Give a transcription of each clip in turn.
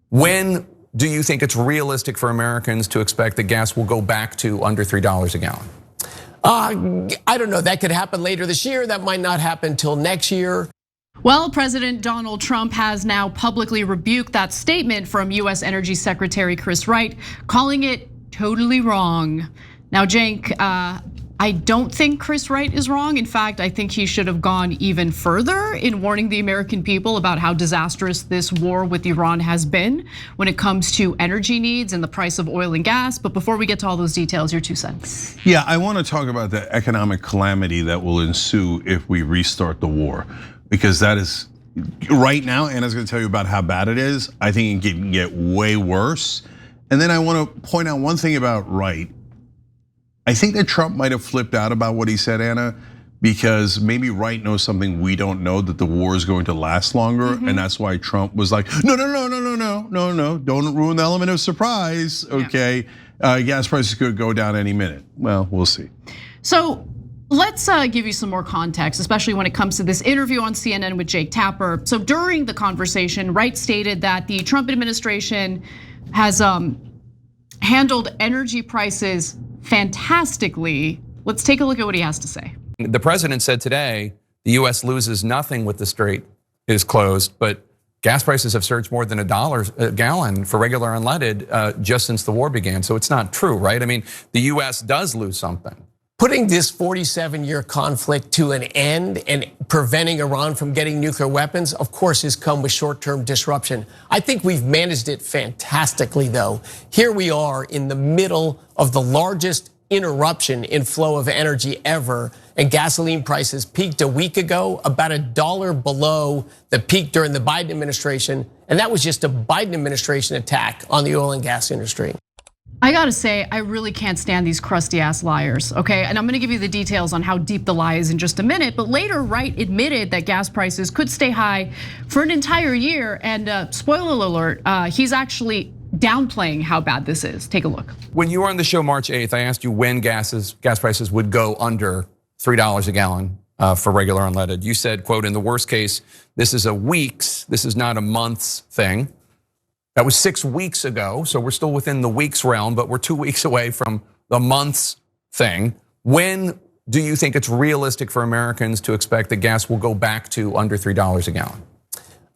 When do you think it's realistic for Americans to expect that gas will go back to under $3 a gallon? I don't know. That could happen later this year. That might not happen till next year. Well, President Donald Trump has now publicly rebuked that statement from US Energy Secretary Chris Wright, calling it totally wrong. Now, Cenk, I don't think Chris Wright is wrong. In fact, I think he should have gone even further in warning the American people about how disastrous this war with Iran has been when it comes to energy needs and the price of oil and gas. But before we get to all those details, your 2 cents. Yeah, I want to talk about the economic calamity that will ensue if we restart the war, because that is right now. Anna's going to tell you about how bad it is. I think it can get way worse. And then I want to point out one thing about Wright. I think that Trump might have flipped out about what he said, Anna, because maybe Wright knows something we don't know, that the war is going to last longer. And that's why Trump was like, no, don't ruin the element of surprise, okay? Gas prices could go down any minute. Well, we'll see. So let's give you some more context, especially when it comes to this interview on CNN with Jake Tapper. So during the conversation, Wright stated that the Trump administration has handled energy prices fantastically. Let's take a look at what he has to say. The president said today, the US loses nothing with the strait is closed, but gas prices have surged more than $1 a gallon for regular unleaded just since the war began. So it's not true, right? I mean, the US does lose something. Putting this 47-year conflict to an end and preventing Iran from getting nuclear weapons, of course, has come with short-term disruption. I think we've managed it fantastically, though. Here we are in the middle of the largest interruption in flow of energy ever, and gasoline prices peaked a week ago, about $1 below the peak during the Biden administration, and that was just a Biden administration attack on the oil and gas industry. I gotta say, I really can't stand these crusty ass liars, okay? And I'm gonna give you the details on how deep the lie is in just a minute. But later, Wright admitted that gas prices could stay high for an entire year. And spoiler alert, he's actually downplaying how bad this is. Take a look. When you were on the show March 8th, I asked you when gas prices would go under $3 a gallon for regular unleaded. You said, quote, in the worst case, this is a week's, this is not a month's thing. That was 6 weeks ago, so we're still within the weeks realm, but we're 2 weeks away from the months thing. When do you think it's realistic for Americans to expect that gas will go back to under $3 a gallon?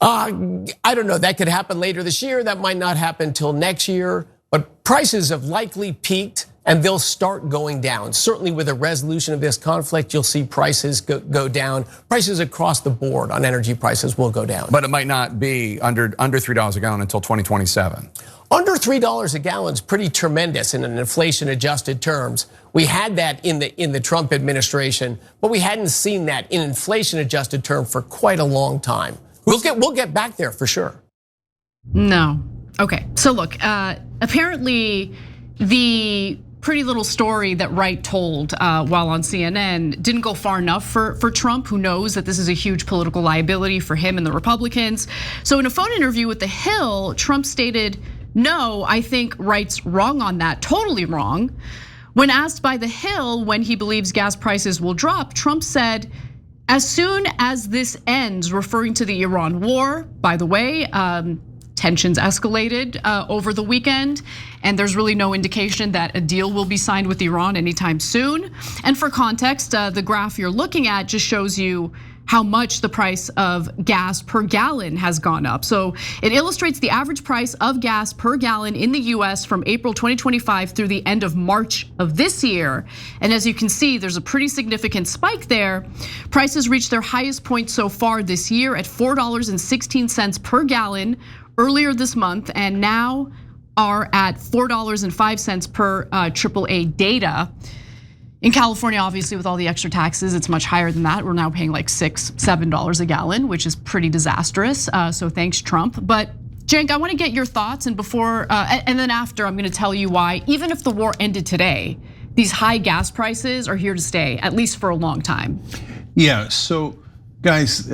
I don't know. That could happen later this year. That might not happen till next year. But prices have likely peaked and they'll start going down. Certainly with a resolution of this conflict, you'll see prices go down. Prices across the board on energy prices will go down. But it might not be under $3 a gallon until 2027. Under $3 a gallon is pretty tremendous in an inflation-adjusted terms. We had that in the Trump administration, but we hadn't seen that in inflation-adjusted term for quite a long time. We'll get back there for sure. No. Okay. So look, apparently the pretty little story that Wright told while on CNN didn't go far enough for Trump, who knows that this is a huge political liability for him and the Republicans. So in a phone interview with The Hill, Trump stated, no, I think Wright's wrong on that, totally wrong. When asked by The Hill when he believes gas prices will drop, Trump said, as soon as this ends, referring to the Iran war, by the way, tensions escalated over the weekend, and there's really no indication that a deal will be signed with Iran anytime soon. And for context, the graph you're looking at just shows you how much the price of gas per gallon has gone up. So it illustrates the average price of gas per gallon in the US from April 2025 through the end of March of this year. And as you can see, there's a pretty significant spike there. Prices reached their highest point so far this year at $4.16 per gallon earlier this month, and now are at $4.05 per AAA data. In California, obviously, with all the extra taxes, it's much higher than that. We're now paying like $6, $7 a gallon, which is pretty disastrous. So thanks, Trump. But Cenk, I want to get your thoughts, and before, and then after, I'm going to tell you why, even if the war ended today, these high gas prices are here to stay, at least for a long time. Yeah. So, guys,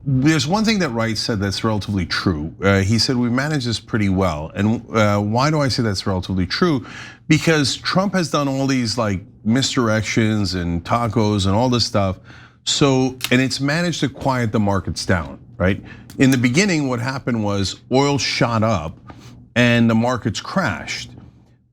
there's one thing that Wright said that's relatively true. He said we managed this pretty well, and why do I say that's relatively true? Because Trump has done all these like misdirections and tacos and all this stuff. So, and it's managed to quiet the markets down. right? In the beginning, what happened was oil shot up and the markets crashed.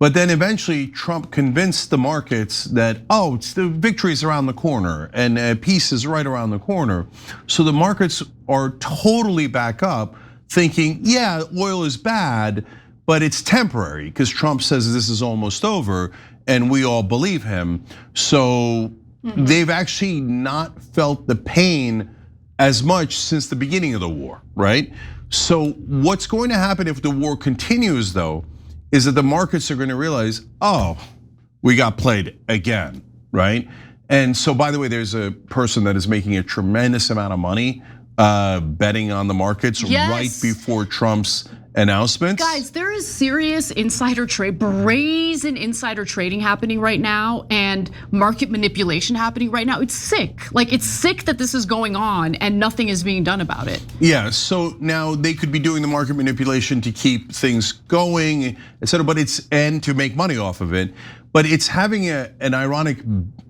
But then eventually Trump convinced the markets that, oh, it's the victory's around the corner and peace is right around the corner. So the markets are totally back up thinking, yeah, oil is bad, but it's temporary because Trump says this is almost over and we all believe him. So they've actually not felt the pain as much since the beginning of the war, right? So what's going to happen if the war continues though, is that the markets are gonna realize, oh, we got played again, right? And so by the way, there's a person that is making a tremendous amount of money betting on the markets right before Trump's announcements. Guys, there is serious insider trade, brazen insider trading happening right now and market manipulation happening right now. It's sick. Like, it's sick that this is going on and nothing is being done about it. Yeah, so now they could be doing the market manipulation to keep things going, et cetera, but and to make money off of it. But it's having an ironic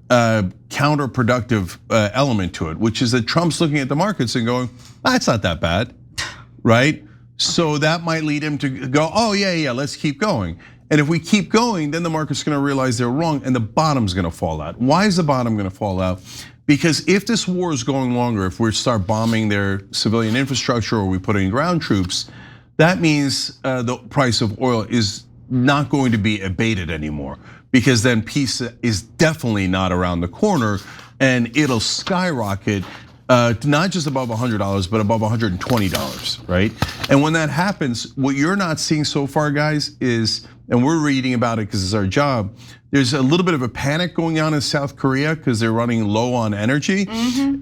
counterproductive element to it, which is that Trump's looking at the markets and going, it's not that bad, right? So that might lead him to go, oh yeah, let's keep going. And if we keep going, then the market's gonna realize they're wrong and the bottom's gonna fall out. Why is the bottom gonna fall out? Because if this war is going longer, if we start bombing their civilian infrastructure or we put in ground troops, that means the price of oil is not going to be abated anymore, because then peace is definitely not around the corner and it'll skyrocket. Not just above $100, but above $120, right? And when that happens, what you're not seeing so far, guys, is, and we're reading about it because it's our job, there's a little bit of a panic going on in South Korea because they're running low on energy.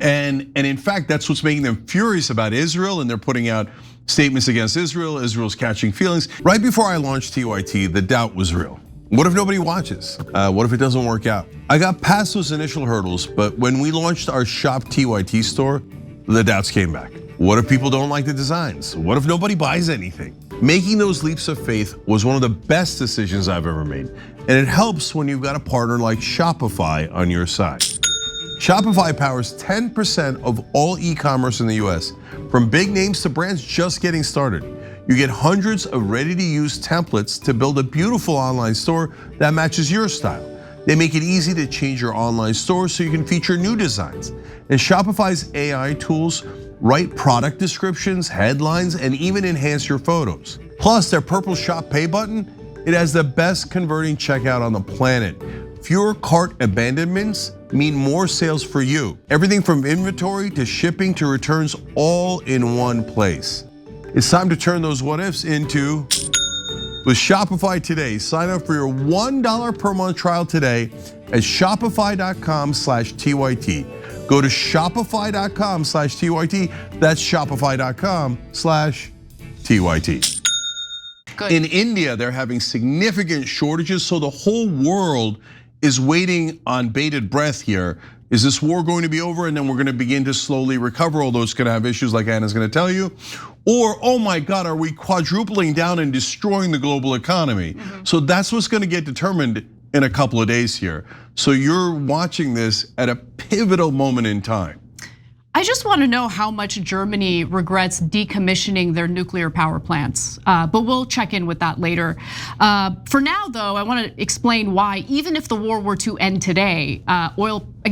And in fact, that's what's making them furious about Israel, and they're putting out statements against Israel. Israel's catching feelings. Right before I launched TYT, the doubt was real. What if nobody watches? What if it doesn't work out? I got past those initial hurdles, but when we launched our Shop TYT store, the doubts came back. What if people don't like the designs? What if nobody buys anything? Making those leaps of faith was one of the best decisions I've ever made. And it helps when you've got a partner like Shopify on your side. Shopify powers 10% of all e-commerce in the US, from big names to brands just getting started. You get hundreds of ready-to-use templates to build a beautiful online store that matches your style. They make it easy to change your online store so you can feature new designs. And Shopify's AI tools write product descriptions, headlines, and even enhance your photos. Plus, their purple Shop Pay button, it has the best converting checkout on the planet. Fewer cart abandonments mean more sales for you. Everything from inventory to shipping to returns, all in one place. It's time to turn those what ifs into with Shopify today. Sign up for your $1 per month trial today at shopify.com/TYT. Go to shopify.com/TYT. That's shopify.com/TYT. Good. In India, they're having significant shortages, so the whole world is waiting on bated breath here. Is this war going to be over and then we're gonna begin to slowly recover, although it's gonna have issues like Anna's gonna tell you? Or, oh my God, are we quadrupling down and destroying the global economy? So that's what's gonna get determined in a couple of days here. So you're watching this at a pivotal moment in time. I just want to know how much Germany regrets decommissioning their nuclear power plants, but we'll check in with that later. For now, though, I want to explain why, even if the war were to end today,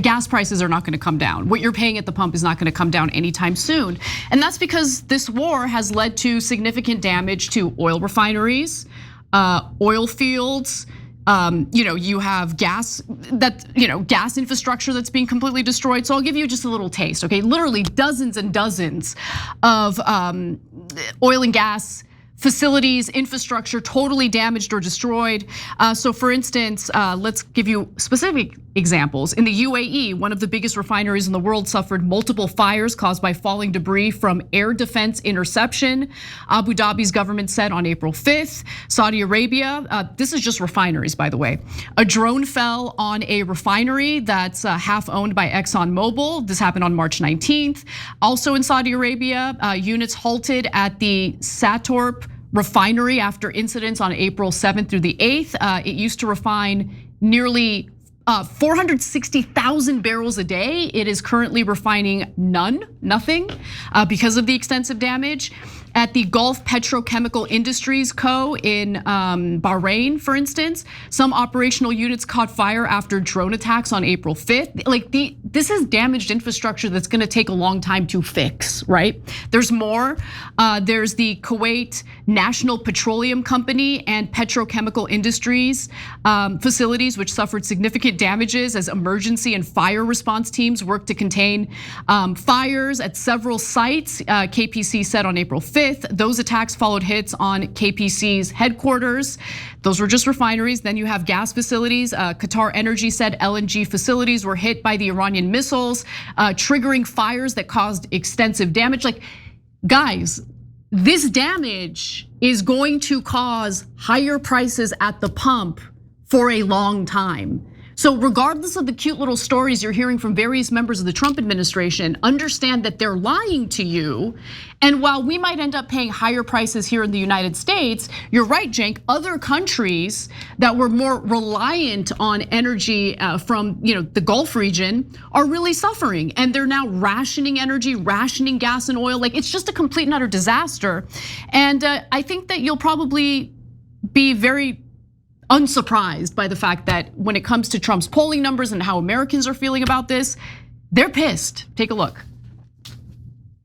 gas prices are not going to come down. What you're paying at the pump is not going to come down anytime soon, and that's because this war has led to significant damage to oil refineries, oil fields. You have gas gas infrastructure that's being completely destroyed. So I'll give you just a little taste, okay? Literally dozens and dozens of oil and gas facilities, infrastructure totally damaged or destroyed. So for instance, let's give you specific examples. In the UAE, one of the biggest refineries in the world suffered multiple fires caused by falling debris from air defense interception. Abu Dhabi's government said on April 5th. Saudi Arabia, this is just refineries, by the way. A drone fell on a refinery that's half owned by ExxonMobil. This happened on March 19th. Also in Saudi Arabia, units halted at the Satorp refinery after incidents on April 7th through the 8th. It used to refine nearly 460,000 barrels a day. It is currently refining nothing, because of the extensive damage. At the Gulf Petrochemical Industries Co. in Bahrain, for instance, some operational units caught fire after drone attacks on April 5th. This is damaged infrastructure that's gonna take a long time to fix, right? There's more. There's the Kuwait National Petroleum Company and Petrochemical Industries facilities, which suffered significant damages as emergency and fire response teams worked to contain fires at several sites. KPC said on April 5th. Those attacks followed hits on KPC's headquarters. Those were just refineries. Then you have gas facilities. Qatar Energy said LNG facilities were hit by the Iranian missiles, triggering fires that caused extensive damage. Guys, this damage is going to cause higher prices at the pump for a long time. So regardless of the cute little stories you're hearing from various members of the Trump administration, understand that they're lying to you. And while we might end up paying higher prices here in the United States, you're right, Cenk, other countries that were more reliant on energy from the Gulf region are really suffering. And they're now rationing energy, rationing gas and oil. It's just a complete and utter disaster. And I think that you'll probably be very unsurprised by the fact that when it comes to Trump's polling numbers and how Americans are feeling about this, they're pissed. Take a look.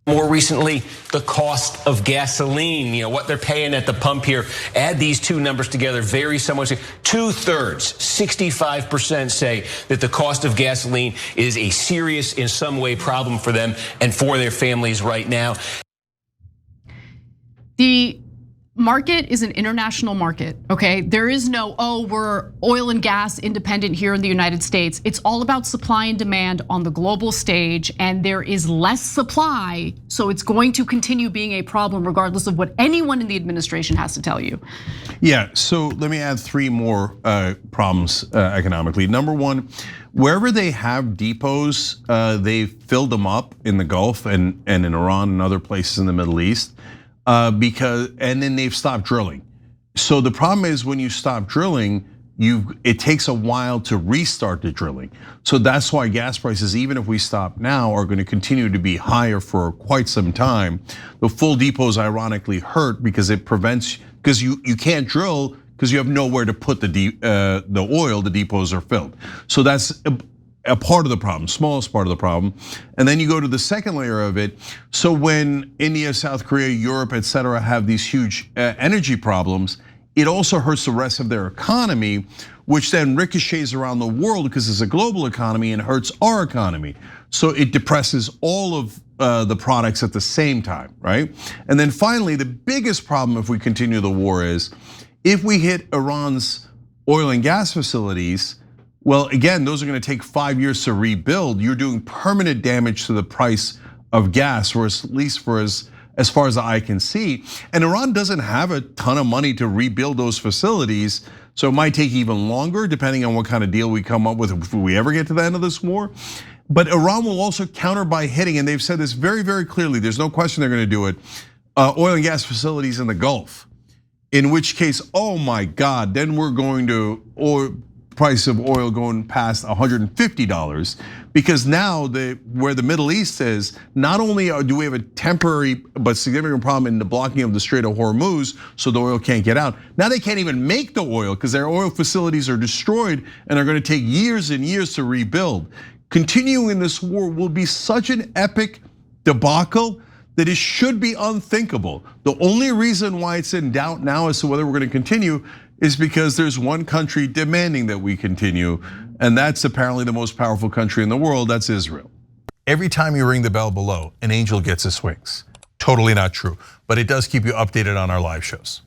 More recently, the cost of gasoline, what they're paying at the pump here. Add these two numbers together, very similar. 2/3, 65% say that the cost of gasoline is a serious, in some way, problem for them and for their families right now. The market is an international market, okay? There is no, we're oil and gas independent here in the United States. It's all about supply and demand on the global stage, and there is less supply, so it's going to continue being a problem regardless of what anyone in the administration has to tell you. Yeah, so let me add 3 more problems economically. Number one, wherever they have depots, they've filled them up in the Gulf and in Iran and other places in the Middle East. And then they've stopped drilling. So the problem is when you stop drilling, it takes a while to restart the drilling. So that's why gas prices, even if we stop now, are going to continue to be higher for quite some time. The full depots ironically hurt because it prevents, because you can't drill because you have nowhere to put the oil. The depots are filled. So that's a part of the problem, smallest part of the problem. And then you go to the second layer of it. So when India, South Korea, Europe, et cetera, have these huge energy problems, it also hurts the rest of their economy, which then ricochets around the world because it's a global economy and hurts our economy. So it depresses all of the products at the same time, right? And then finally, the biggest problem if we continue the war is, if we hit Iran's oil and gas facilities, well, again, those are gonna take 5 years to rebuild. You're doing permanent damage to the price of gas, or at least for as far as the eye can see. And Iran doesn't have a ton of money to rebuild those facilities, so it might take even longer depending on what kind of deal we come up with if we ever get to the end of this war. But Iran will also counter by hitting, and they've said this very, very clearly, there's no question they're gonna do it, oil and gas facilities in the Gulf. In which case, oh my God, then we're going to price of oil going past $150, because now where the Middle East is, not only do we have a temporary but significant problem in the blocking of the Strait of Hormuz, so the oil can't get out. Now they can't even make the oil because their oil facilities are destroyed and are going to take years and years to rebuild. Continuing this war will be such an epic debacle that it should be unthinkable. The only reason why it's in doubt now as to whether we're going to continue is because there's one country demanding that we continue, and that's apparently the most powerful country in the world, that's Israel. Every time you ring the bell below, an angel gets his wings. Totally not true, but it does keep you updated on our live shows.